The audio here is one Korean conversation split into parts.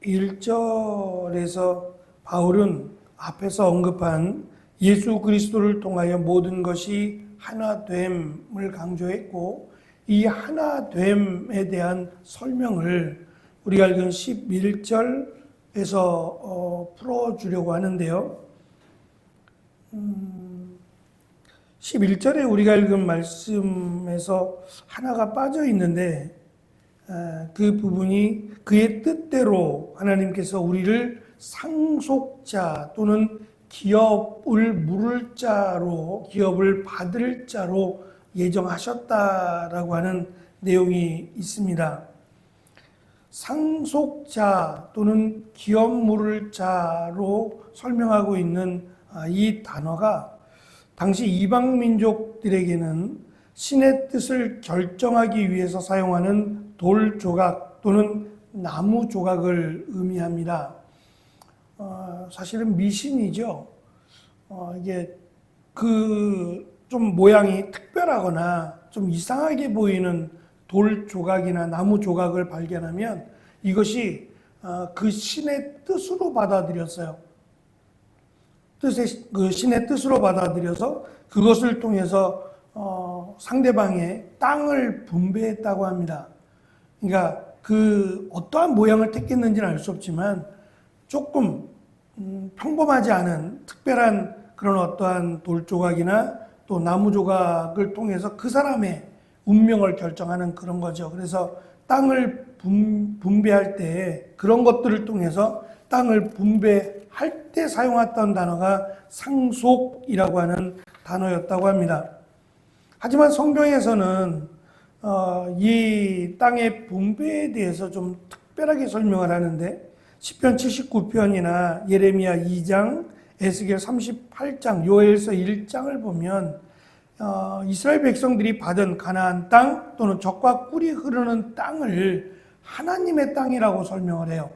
11절에서 바울은 앞에서 언급한 예수 그리스도를 통하여 모든 것이 하나됨을 강조했고, 이 하나됨에 대한 설명을 우리가 읽은 11절에서 풀어주려고 하는데요. 11절에 우리가 읽은 말씀에서 하나가 빠져 있는데, 그 부분이 그의 뜻대로 하나님께서 우리를 상속자 또는 기업을 물을 자로, 기업을 받을 자로 예정하셨다라고 하는 내용이 있습니다. 상속자 또는 기업 물을 자로 설명하고 있는 이 단어가 당시 이방 민족들에게는 신의 뜻을 결정하기 위해서 사용하는 돌 조각 또는 나무 조각을 의미합니다. 사실은 미신이죠. 이게 좀 모양이 특별하거나 좀 이상하게 보이는 돌 조각이나 나무 조각을 발견하면 이것이 그 신의 뜻으로 받아들였어요. 그 신의 뜻으로 받아들여서 그것을 통해서 상대방의 땅을 분배했다고 합니다. 그러니까 어떠한 모양을 택했는지는 알 수 없지만 조금 평범하지 않은 특별한 그런 어떠한 돌 조각이나 또 나무 조각을 통해서 그 사람의 운명을 결정하는 그런 거죠. 그래서 땅을 분배할 때 그런 것들을 통해서 땅을 분배할 때 사용했던 단어가 상속이라고 하는 단어였다고 합니다. 하지만 성경에서는 이 땅의 분배에 대해서 좀 특별하게 설명을 하는데, 시편 79편이나 예레미야 2장, 에스겔 38장, 요엘서 1장을 보면 이스라엘 백성들이 받은 가나안 땅 또는 젖과 꿀이 흐르는 땅을 하나님의 땅이라고 설명을 해요.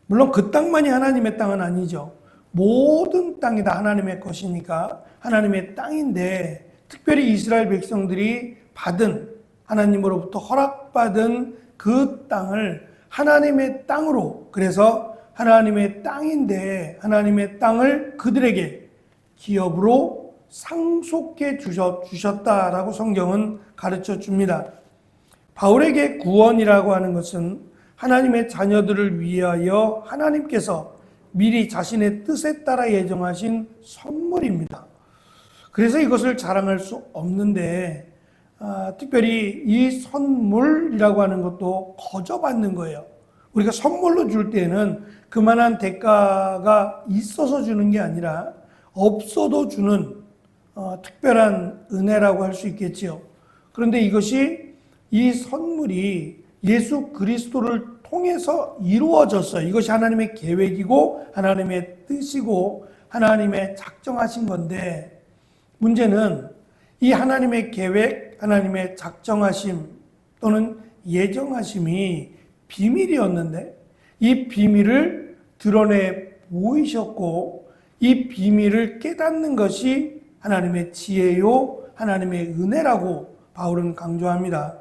물론 그 땅만이 하나님의 땅은 아니죠. 모든 땅이 다 하나님의 것이니까 하나님의 땅인데, 특별히 이스라엘 백성들이 받은, 하나님으로부터 허락받은 그 땅을 하나님의 땅으로, 그래서 하나님의 땅인데 하나님의 땅을 그들에게 기업으로 상속해 주셨다라고 성경은 가르쳐 줍니다. 바울에게 구원이라고 하는 것은 하나님의 자녀들을 위하여 하나님께서 미리 자신의 뜻에 따라 예정하신 선물입니다. 그래서 이것을 자랑할 수 없는데, 특별히 이 선물이라고 하는 것도 거저받는 거예요. 우리가 선물로 줄 때는 그만한 대가가 있어서 주는 게 아니라 없어도 주는 특별한 은혜라고 할 수 있겠지요. 그런데 이 선물이 예수 그리스도를 통해서 이루어졌어요. 이것이 하나님의 계획이고 하나님의 뜻이고 하나님의 작정하신 건데, 문제는 이 하나님의 계획, 하나님의 작정하심 또는 예정하심이 비밀이었는데, 이 비밀을 드러내 보이셨고, 이 비밀을 깨닫는 것이 하나님의 지혜요, 하나님의 은혜라고 바울은 강조합니다.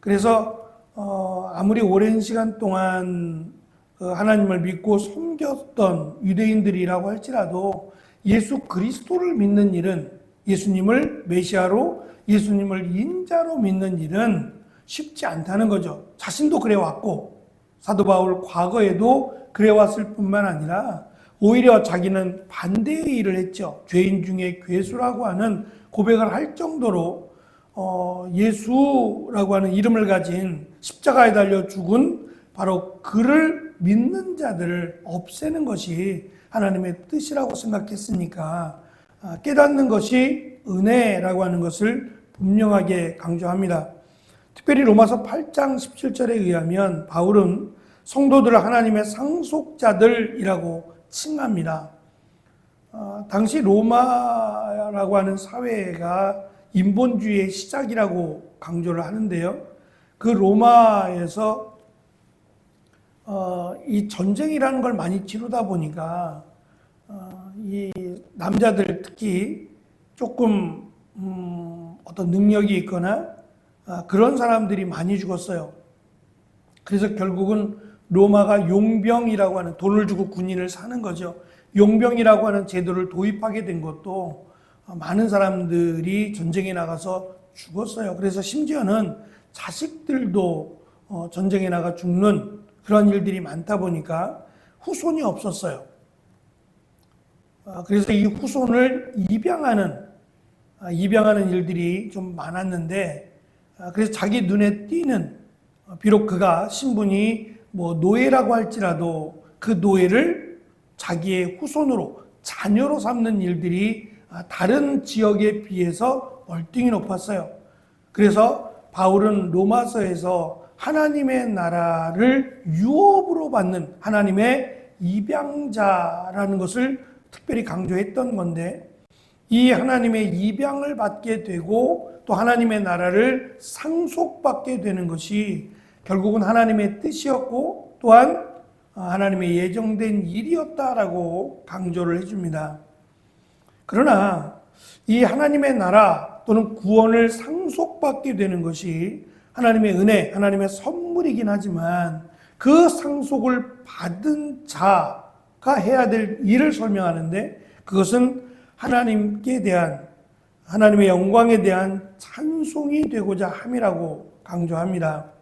그래서 아무리 오랜 시간 동안 하나님을 믿고 섬겼던 유대인들이라고 할지라도 예수 그리스도를 믿는 일은, 예수님을 메시아로, 예수님을 인자로 믿는 일은 쉽지 않다는 거죠. 자신도 그래왔고, 사도 바울 과거에도 그래왔을 뿐만 아니라 오히려 자기는 반대의 일을 했죠. 죄인 중에 괴수라고 하는 고백을 할 정도로 예수라고 하는 이름을 가진, 십자가에 달려 죽은 바로 그를 믿는 자들을 없애는 것이 하나님의 뜻이라고 생각했으니까 깨닫는 것이 은혜라고 하는 것을 분명하게 강조합니다. 특별히 로마서 8장 17절에 의하면 바울은 성도들을 하나님의 상속자들이라고 칭합니다. 당시 로마라고 하는 사회가 인본주의의 시작이라고 강조를 하는데요. 그 로마에서 이 전쟁이라는 걸 많이 치르다 보니까 이 남자들 특히 조금 어떤 능력이 있거나 그런 사람들이 많이 죽었어요. 그래서 결국은 로마가 용병이라고 하는, 돈을 주고 군인을 사는 거죠. 용병이라고 하는 제도를 도입하게 된 것도 많은 사람들이 전쟁에 나가서 죽었어요. 그래서 심지어는 자식들도 전쟁에 나가 죽는 그런 일들이 많다 보니까 후손이 없었어요. 그래서 이 후손을 입양하는 일들이 좀 많았는데, 그래서 자기 눈에 띄는, 비록 그가 신분이 노예라고 할지라도 그 노예를 자기의 후손으로, 자녀로 삼는 일들이 다른 지역에 비해서 월등히 높았어요. 그래서 바울은 로마서에서 하나님의 나라를 유업으로 받는 하나님의 입양자라는 것을 특별히 강조했던 건데, 이 하나님의 입양을 받게 되고 또 하나님의 나라를 상속받게 되는 것이 결국은 하나님의 뜻이었고 또한 하나님의 예정된 일이었다라고 강조를 해줍니다. 그러나 이 하나님의 나라 또는 구원을 상속받게 되는 것이 하나님의 은혜, 하나님의 선물이긴 하지만 그 상속을 받은 자가 해야 될 일을 설명하는데, 그것은 하나님께 대한, 하나님의 영광에 대한 찬송이 되고자 함이라고 강조합니다.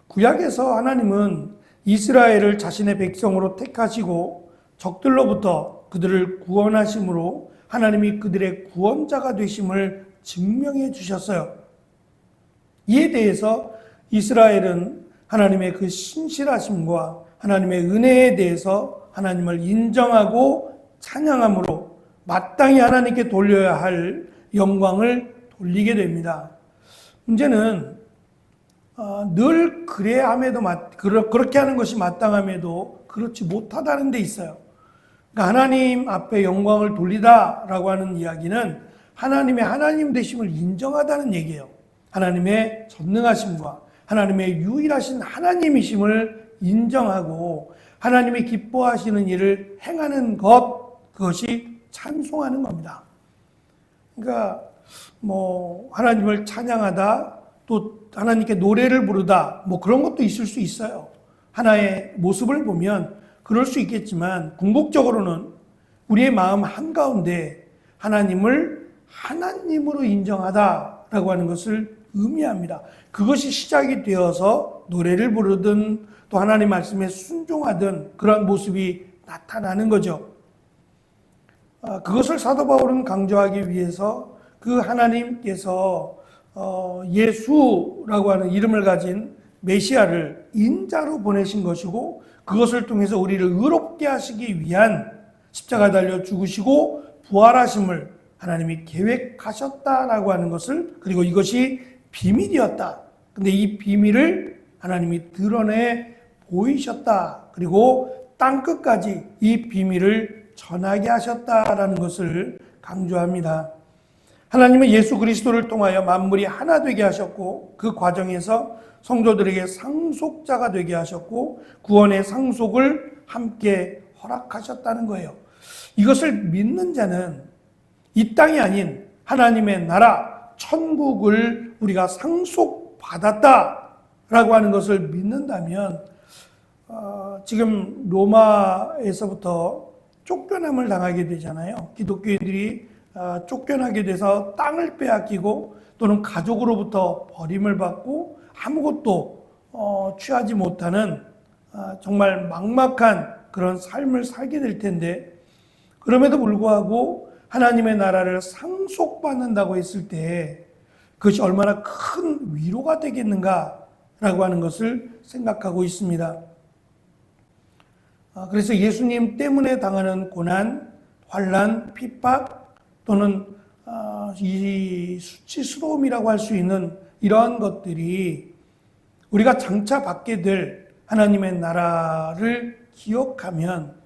구약에서 하나님은 이스라엘을 자신의 백성으로 택하시고 적들로부터 그들을 구원하심으로 하나님이 그들의 구원자가 되심을 증명해 주셨어요. 이에 대해서 이스라엘은 하나님의 그 신실하심과 하나님의 은혜에 대해서 하나님을 인정하고 찬양함으로 마땅히 하나님께 돌려야 할 영광을 돌리게 됩니다. 문제는 늘 그래야 함에도 그렇게 하는 것이 마땅함에도 그렇지 못하다는 데 있어요. 그러니까 하나님 앞에 영광을 돌리다라고 하는 이야기는 하나님의 하나님 되심을 인정하다는 얘기예요. 하나님의 전능하심과 하나님의 유일하신 하나님이심을 인정하고 하나님이 기뻐하시는 일을 행하는 것, 그것이 찬송하는 겁니다. 그러니까 하나님을 찬양하다, 또 하나님께 노래를 부르다, 그런 것도 있을 수 있어요. 하나의 모습을 보면 그럴 수 있겠지만 궁극적으로는 우리의 마음 한가운데 하나님을 하나님으로 인정하다라고 하는 것을 의미합니다. 그것이 시작이 되어서 노래를 부르든 또 하나님 말씀에 순종하든 그런 모습이 나타나는 거죠. 그것을 사도 바울은 강조하기 위해서 그 하나님께서 예수라고 하는 이름을 가진 메시아를 인자로 보내신 것이고, 그것을 통해서 우리를 의롭게 하시기 위한 십자가 달려 죽으시고 부활하심을 하나님이 계획하셨다라고 하는 것을, 그리고 이것이 비밀이었다. 근데 이 비밀을 하나님이 드러내 보이셨다. 그리고 땅끝까지 이 비밀을 전하게 하셨다라는 것을 강조합니다. 하나님은 예수 그리스도를 통하여 만물이 하나 되게 하셨고, 그 과정에서 성도들에게 상속자가 되게 하셨고, 구원의 상속을 함께 허락하셨다는 거예요. 이것을 믿는 자는 이 땅이 아닌 하나님의 나라, 천국을 우리가 상속받았다라고 하는 것을 믿는다면, 지금 로마에서부터 쫓겨남을 당하게 되잖아요. 기독교인들이 쫓겨나게 돼서 땅을 빼앗기고 또는 가족으로부터 버림을 받고 아무것도 취하지 못하는 정말 막막한 그런 삶을 살게 될 텐데, 그럼에도 불구하고 하나님의 나라를 상속받는다고 했을 때 그것이 얼마나 큰 위로가 되겠는가라고 하는 것을 생각하고 있습니다. 그래서 예수님 때문에 당하는 고난, 환난, 핍박 또는 이 수치스러움이라고 할 수 있는 이러한 것들이 우리가 장차 받게 될 하나님의 나라를 기억하면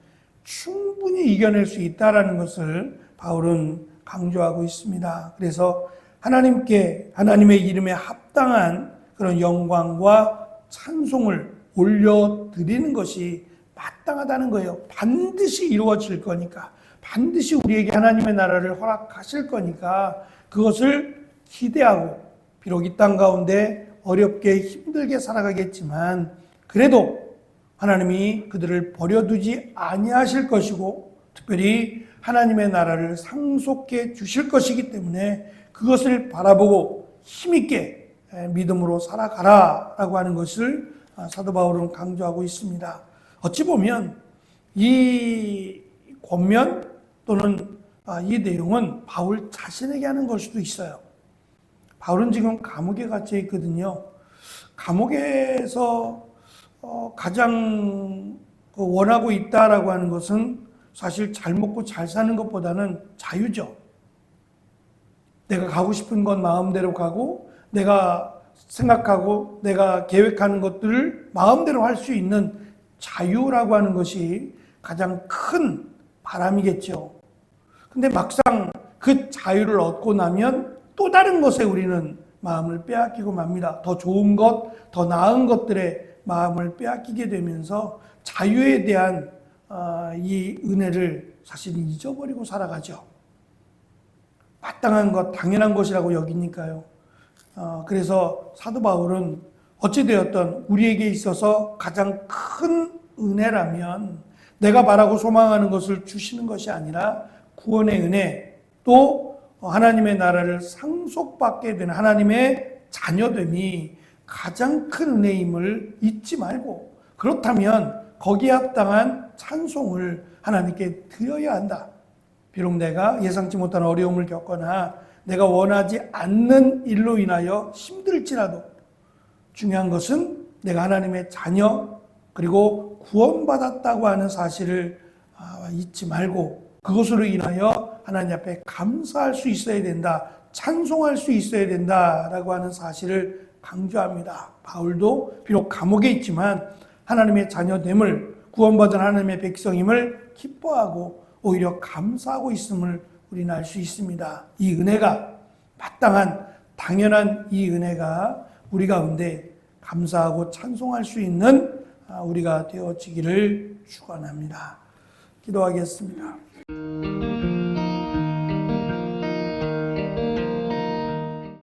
충분히 이겨낼 수 있다는 것을 바울은 강조하고 있습니다. 그래서 하나님의 이름에 합당한 그런 영광과 찬송을 올려드리는 것이 마땅하다는 거예요. 반드시 이루어질 거니까, 반드시 우리에게 하나님의 나라를 허락하실 거니까 그것을 기대하고, 비록 이 땅 가운데 어렵게 힘들게 살아가겠지만 그래도 하나님이 그들을 버려두지 아니하실 것이고 특별히 하나님의 나라를 상속해 주실 것이기 때문에 그것을 바라보고 힘있게 믿음으로 살아가라라고 하는 것을 사도 바울은 강조하고 있습니다. 어찌 보면 이 권면 또는 이 내용은 바울 자신에게 하는 걸 수도 있어요. 바울은 지금 감옥에 갇혀 있거든요. 감옥에서 가장 원하고 있다라고 하는 것은 사실 잘 먹고 잘 사는 것보다는 자유죠. 내가 가고 싶은 건 마음대로 가고 내가 생각하고 내가 계획하는 것들을 마음대로 할 수 있는 자유라고 하는 것이 가장 큰 바람이겠죠. 근데 막상 그 자유를 얻고 나면 또 다른 것에 우리는 마음을 빼앗기고 맙니다. 더 좋은 것, 더 나은 것들에 마음을 빼앗기게 되면서 자유에 대한 이 은혜를 사실 잊어버리고 살아가죠. 마땅한 것, 당연한 것이라고 여기니까요. 그래서 사도 바울은 어찌되었든 우리에게 있어서 가장 큰 은혜라면 내가 바라고 소망하는 것을 주시는 것이 아니라 구원의 은혜, 또 하나님의 나라를 상속받게 되는 하나님의 자녀됨이 가장 큰 은혜임을 잊지 말고, 그렇다면 거기에 합당한 찬송을 하나님께 드려야 한다. 비록 내가 예상치 못한 어려움을 겪거나 내가 원하지 않는 일로 인하여 힘들지라도 중요한 것은 내가 하나님의 자녀 그리고 구원받았다고 하는 사실을 잊지 말고 그것으로 인하여 하나님 앞에 감사할 수 있어야 된다. 찬송할 수 있어야 된다라고 하는 사실을 강조합니다. 바울도 비록 감옥에 있지만 하나님의 자녀됨을, 구원받은 하나님의 백성임을 기뻐하고 오히려 감사하고 있음을 우리는 알 수 있습니다. 이 은혜가, 마땅한 당연한 이 은혜가 우리 가운데 감사하고 찬송할 수 있는 우리가 되어지기를 축원합니다. 기도하겠습니다.